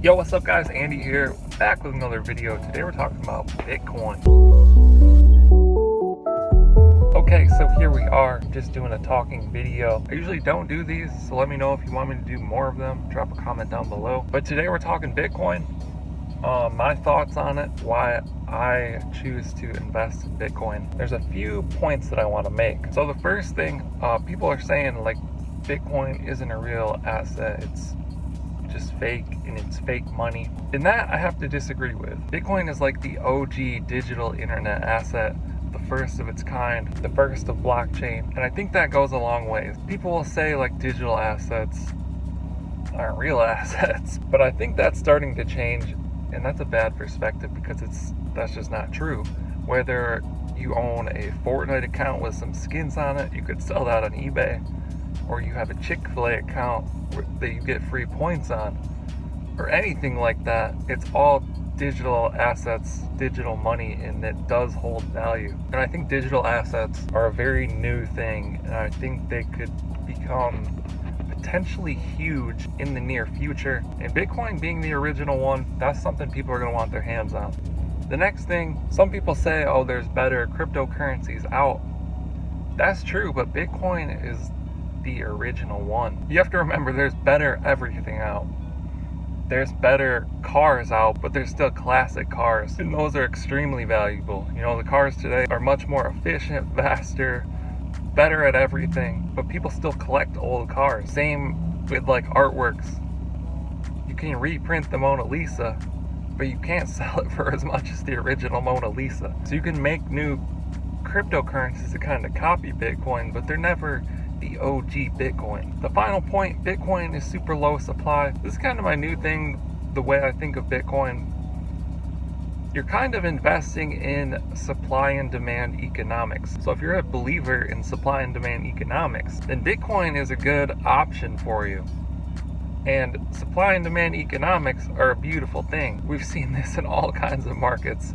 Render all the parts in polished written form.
Yo, what's up guys? Andy here, back with another video. Today we're talking about Bitcoin. Okay, so here we are, just doing a talking video. I usually don't do these, so let me know if you want me to do more of them. Drop a comment down below. But today we're talking Bitcoin, my thoughts on it, why I choose to invest in Bitcoin. There's a few points that I want to make. So the first thing, people are saying like Bitcoin isn't a real asset, it's just fake and it's fake money. And that I have to disagree with. Bitcoin is like the OG digital internet asset, the first of its kind, the first of blockchain, and I think that goes a long way. People will say like digital assets aren't real assets, but I think that's starting to change, and that's a bad perspective because that's just not true. Whether you own a Fortnite account with some skins on it, you could sell that on eBay, or you have a Chick-fil-A account that you get free points on, or anything like that, it's all digital assets, digital money, and it does hold value. And I think digital assets are a very new thing, and I think they could become potentially huge in the near future. And Bitcoin being the original one, that's something people are going to want their hands on. The next thing, some people say, oh, there's better cryptocurrencies out. That's true, but Bitcoin is the original one. You have to remember there's better everything out. There's better cars out, but there's still classic cars, and those are extremely valuable. You know, the cars today are much more efficient, faster, better at everything, but people still collect old cars. Same with like artworks. You can reprint the Mona Lisa, but you can't sell it for as much as the original Mona Lisa. So you can make new cryptocurrencies to kind of copy Bitcoin, but they're never the OG Bitcoin. The final point, Bitcoin is super low supply. This is kind of my new thing, the way I think of Bitcoin. You're kind of investing in supply and demand economics. So if you're a believer in supply and demand economics, then Bitcoin is a good option for you. And supply and demand economics are a beautiful thing. We've seen this in all kinds of markets,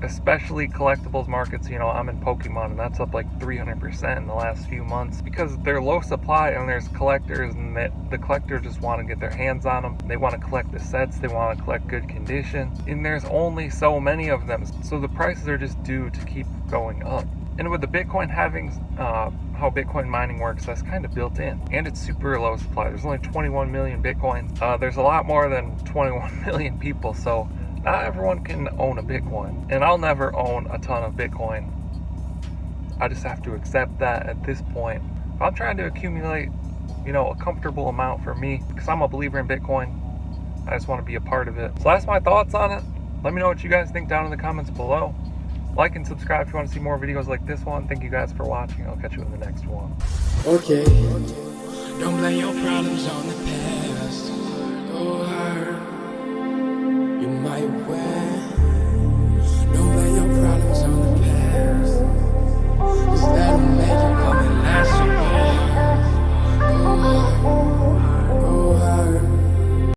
especially collectibles markets. You know, I'm in Pokemon, and that's up like 300% in the last few months because they're low supply, and there's collectors, and the collectors just want to get their hands on them. They want to collect the sets, they want to collect good condition, and there's only so many of them, so the prices are just due to keep going up. And with the Bitcoin having how Bitcoin mining works, that's kind of built in, and it's super low supply. There's only 21 million Bitcoins. There's a lot more than 21 million people, so not everyone can own a Bitcoin, and I'll never own a ton of Bitcoin. I just have to accept that at this point. If I'm trying to accumulate, you know, a comfortable amount for me, because I'm a believer in Bitcoin, I just want to be a part of it. So that's my thoughts on it. Let me know what you guys think down in the comments below. Like and subscribe if you want to see more videos like this one. Thank you guys for watching. I'll catch you in the next one. Okay. Don't blame your problems on the past.